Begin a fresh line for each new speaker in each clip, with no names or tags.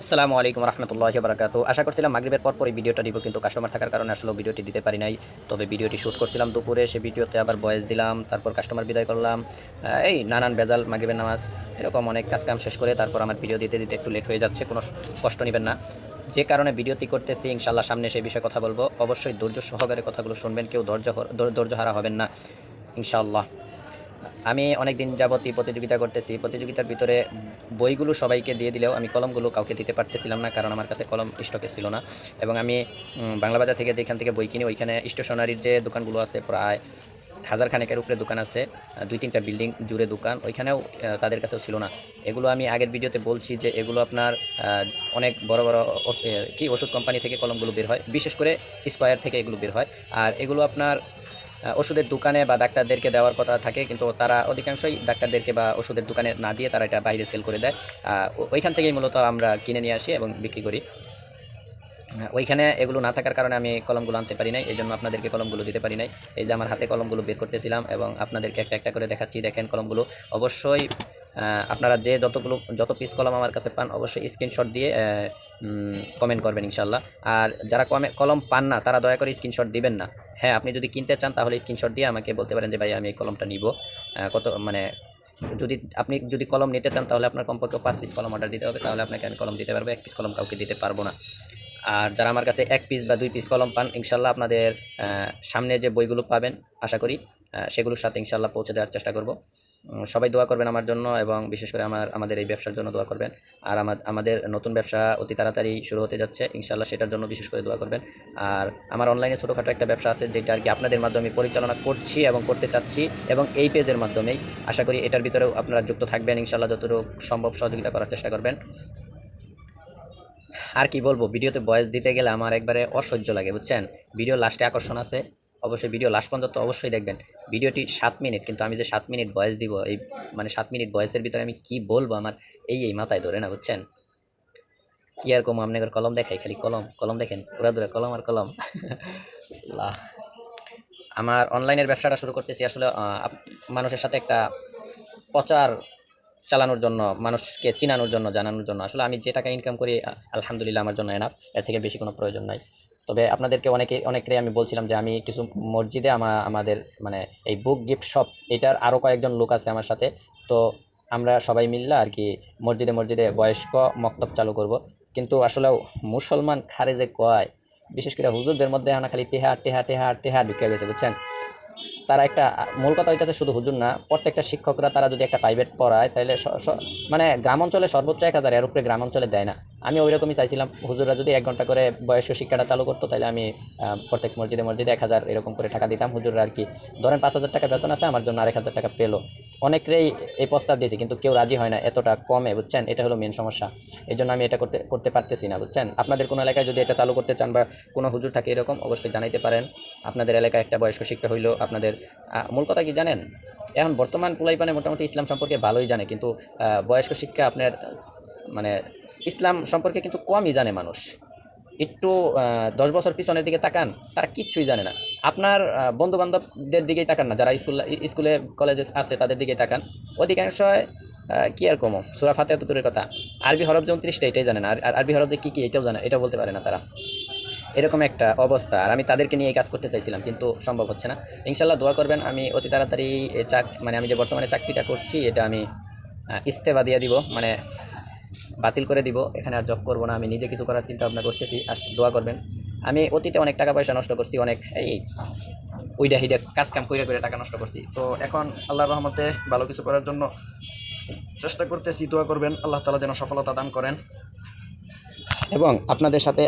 আসসালামু আলাইকুম রহমতুল্লাহি বারাকাতু। আশা করছিলাম মাগরিবের পর পরই ভিডিওটা দিব, কিন্তু কাস্টমার থাকার কারণে আসলে ভিডিওটি দিতে পারি নাই। তবে ভিডিওটি শ্যুট করছিলাম দুপুরে, সে ভিডিওতে আবার ভয়েস দিলাম, তারপর কাস্টমার বিদায় করলাম। এই নানান ভেজাল, মাগরিবের নামাজ, এরকম অনেক কাজকাম শেষ করে তারপর আমার ভিডিও দিতে দিতে একটু লেট হয়ে যাচ্ছে। কোনো কষ্ট নেবেন না। যে কারণে ভিডিওটি করতেছি, ইনশাআল্লাহ সামনে সেই বিষয়ে কথা বলবো। অবশ্যই ধৈর্য সহকারে কথাগুলো শুনবেন, কেউ ধৈর্য হারা হবেন না ইনশাআল্লাহ। আমি অনেক দিন যাবতই প্রতিযোগিতা করতেছি। প্রতিযোগিতার ভিতরে বইগুলো সবাইকে দিয়ে দিলেও আমি কলমগুলো কাউকে দিতে পারতেছিলাম না, কারণ আমার কাছে কলম স্টকে ছিল না। এবং আমি বাংলা বাজার থেকে যেখান থেকে বই কিনি, ওইখানে স্টেশনারির যে দোকানগুলো আছে প্রায় হাজার খানেকের উপরে দোকান আছে, 2-3টা বিল্ডিং জুড়ে দোকান, ওইখানেও তাদের কাছেও ছিল না। এগুলো আমি আগের ভিডিওতে বলছি যে এগুলো আপনার অনেক বড় বড় কি ওষুধ কোম্পানি থেকে কলমগুলো বের হয়, বিশেষ করে স্কয়ার থেকে এগুলো বের হয়। আর এগুলো আপনার ওষুধের দোকানে বা ডাক্তারদেরকে দেওয়ার কথা থাকে, কিন্তু তারা অধিকাংশই ডাক্তারদেরকে বা ওষুধের দোকানে না দিয়ে তারা এটা বাইরে সেল করে দেয়। ওইখান থেকেই মূলত আমরা কিনে নিয়ে আসি এবং বিক্রি করি। ওইখানে এগুলো না থাকার কারণে আমি কলমগুলো আনতে পারি নাই, এই জন্য আপনাদেরকে কলমগুলো দিতে পারি নাই। এই যে আমার হাতে কলমগুলো বের করতেছিলাম এবং আপনাদেরকে একটা একটা করে দেখাচ্ছি। দেখেন কলমগুলো। অবশ্যই আপনারা যে যত পিস কলম আমার কাছে পান, অবশ্যই স্ক্রিনশট দিয়ে কমেন্ট করবেন ইনশাল্লাহ। আর যারা কলম পান না, তারা দয়া করে স্ক্রিনশট দিবেন না। হ্যাঁ, আপনি যদি কিনতে চান তাহলে স্ক্রিনশট দিয়ে আমাকে বলতে পারেন যে ভাই আমি এই কলমটা নিব। কত মানে আপনি যদি কলম নিতে চান তাহলে আপনার কমপক্ষে 5 পিস কলম অর্ডার দিতে হবে, তাহলে আপনাকে আমি কলম দিতে পারবো। 1 পিস কলম কাউকে দিতে পারবো না। আর যারা আমার কাছে 1 পিস বা 2 পিস কলম পান, ইনশাল্লাহ আপনাদের সামনে যে বইগুলো পাবেন আশা করি সেগুলোর সাথে ইনশাল্লাহ পৌঁছে দেওয়ার চেষ্টা করব। সবাই দোয়া করবেন আমার জন্য, এবং বিশেষ করে আমাদের এই ব্যবসার জন্য দোয়া করবেন। আর আমাদের নতুন ব্যবসা অতি তাড়াতাড়ি শুরু হতে যাচ্ছে, ইনশাল্লাহ সেটার জন্য বিশেষ করে দোয়া করবেন। আর আমার অনলাইনে ছোটোখাটো একটা ব্যবসা আছে, যেটা আর কি আপনাদের মাধ্যমে পরিচালনা করছি এবং করতে চাচ্ছি, এবং এই পেজের মাধ্যমেই আশা করি এটার ভিতরেও আপনারা যুক্ত থাকবেন ইনশাল্লাহ। যতটুকু সম্ভব সহযোগিতা করার চেষ্টা করবেন। আর কি বলবো, ভিডিওতে ভয়েস দিতে গেলে আমার একবারে অসহ্য লাগে, বুঝছেন। ভিডিও লাস্টে আকর্ষণ আছে, অবশ্যই ভিডিও লাস্ট পর্যন্ত অবশ্যই দেখবেন। ভিডিওটি 7 মিনিট, কিন্তু আমি যে 7 মিনিট ভয়েস দিব, এই মানে 7 মিনিট ভয়েসের ভিতরে আমি কি বলবো আমার এই মাথায় ধরে না, বুঝছেন। কি আর কম, আপনাদের কলম দেখাই, খালি কলম কলম দেখেন, পুরা দূরে কলম আর কলম। আল্লাহ। আমার অনলাইনের ব্যবসাটা শুরু করতেছি আসলে মানুষের সাথে একটা প্রচার চালানোর জন্য, মানুষকে চিনানোর জন্য, জানানোর জন্য। আসলে আমি যে টাকা ইনকাম করি আলহামদুলিল্লাহ আমার জন্য এনাফ, এর থেকে বেশি কোনো প্রয়োজন নাই। তবে আপনাদেরকে অনেকেরই আমি বলছিলাম যে আমি কিছু মসজিদে আমাদের মানে এই বুক গিফট শপ, এটার আরও কয়েকজন লোক আছে আমার সাথে। তো আমরা সবাই মিললে আর কি মসজিদে মসজিদে বয়স্ক মক্তব চালু করব। কিন্তু আসলে মুসলমান খারেজে কয়, বিশেষ করে হুজুরদের মধ্যে এখন খালি টেহা টেহা টেহা টেহা ঢুকে গেছে, বুঝছেন। তারা একটা মূল কথা হইতেছে শুধু হুজুর না, প্রত্যেকটা শিক্ষকরা তারা যদি একটা প্রাইভেট পড়ায় তাহলে মানে গ্রাম অঞ্চলে সর্বোচ্চ 1000, এর উপরে গ্রাম অঞ্চলে দেয় না। আমি ওই রকমই চাইছিলাম, হুজুররা যদি 1 ঘন্টা করে বয়স্ক শিক্ষাটা চালু করতো, তাহলে আমি প্রত্যেক মসজিদে মসজিদে 1000 এরকম করে টাকা দিতাম। হুজুররা আর কি ধরেন 5000 টাকা বেতন আছে, আমার জন্য 1000 টাকা পেলো। অনেকেই এই প্রস্তাব দিয়েছে, কিন্তু কেউ রাজি হয় না এতটা কমে, বুঝছেন। এটা হলো মেন সমস্যা। এই জন্য আমি এটা করতে পারতেছি না, বুঝছেন। আপনাদের কোনো এলাকায় যদি এটা চালু করতে চান বা কোনো হুজুর থাকে এরকম, অবশ্যই জানাইতে পারেন। আপনাদের এলাকায় একটা বয়স্ক শিক্ষা হইলো আপনাদের। মূল কথা কি জানেন, এখন বর্তমান পোলাইপানে মোটামুটি ইসলাম সম্পর্কে ভালোই জানে, কিন্তু বয়স্ক শিক্ষা আপনার মানে ইসলাম সম্পর্কে কিন্তু কমই জানে মানুষ। একটু 10 বছর পিছনের দিকে তাকান, তারা কিচ্ছুই জানে না। আপনার বন্ধু বান্ধবদের দিকেই তাকান না, যারা স্কুলে কলেজে আছে তাদের দিকেই তাকান। অধিকাংশ কি আর কমো, সূরা ফাতিহা তো দূরের কথা, আরবি হরফ যে 29টা এটাই জানে না। আর আরবি হরফ যে কী এটাও জানে, এটা বলতে পারে না তারা। এরকম একটা অবস্থা। আর আমি তাদেরকে নিয়ে এই কাজ করতে চাইছিলাম, কিন্তু সম্ভব হচ্ছে না। ইনশাল্লাহ দোয়া করবেন, আমি অতি তাড়াতাড়ি মানে আমি যে বর্তমানে চাকরিটা করছি এটা আমি ইস্তেফা দিয়ে দিব, মানে বাতিল করে দিব। এখানে আর জব করবো না, আমি নিজে কিছু করার চিন্তা ভাবনা করতেছি। দোয়া করবেন। আমি অতীতে অনেক টাকা পয়সা নষ্ট করছি, অনেক এই ওইটা হিডা কাজ কাম করে করে টাকা নষ্ট করছি। তো এখন আল্লাহর রহমতে ভালো কিছু করার জন্য চেষ্টা করতেছি। দোয়া করবেন, আল্লাহ তাআলা যেন সফলতা দান করেন। এবং আপনাদের সাথে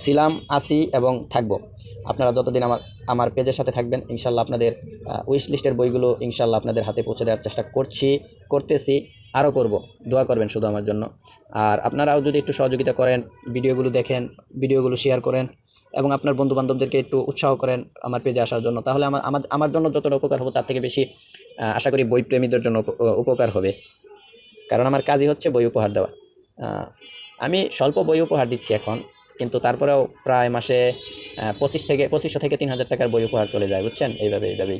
ছিলাম, আছি এবং থাকব। আপনারা যতদিন আমার পেজের সাথে থাকবেন, ইনশাল্লাহ আপনাদের উইশ লিস্টের বইগুলো ইনশাল্লাহ আপনাদের হাতে পৌঁছে দেওয়ার চেষ্টা করতেছি, আরও করব। দোয়া করবেন শুধু আমার জন্য। আর আপনারাও যদি একটু সহযোগিতা করেন, ভিডিওগুলো দেখেন, ভিডিওগুলো শেয়ার করেন, এবং আপনার বন্ধুবান্ধবদেরকে একটু উৎসাহ করেন আমার পেজে আসার জন্য, তাহলে আমার জন্য যতটা উপকার হবে তার থেকে বেশি আশা করি বই প্রেমীদের জন্য উপকার হবে। কারণ আমার কাজই হচ্ছে বই উপহার দেওয়া। আমি স্বল্প বই উপহার দিচ্ছি এখন, কিন্তু তারপরেও প্রায় মাসে 2500 থেকে 3000 টাকার বই উপহার চলে যায়, বুঝছেন। এইভাবেই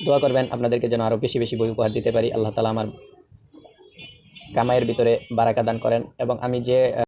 দোয়া করবেন আপনাদেরকে যেন আরও বেশি বেশি বই উপহার দিতে পারি। আল্লাহ তাআলা আমার কামাইয়ের ভিতরে বারাকা দান করেন, এবং আমি যে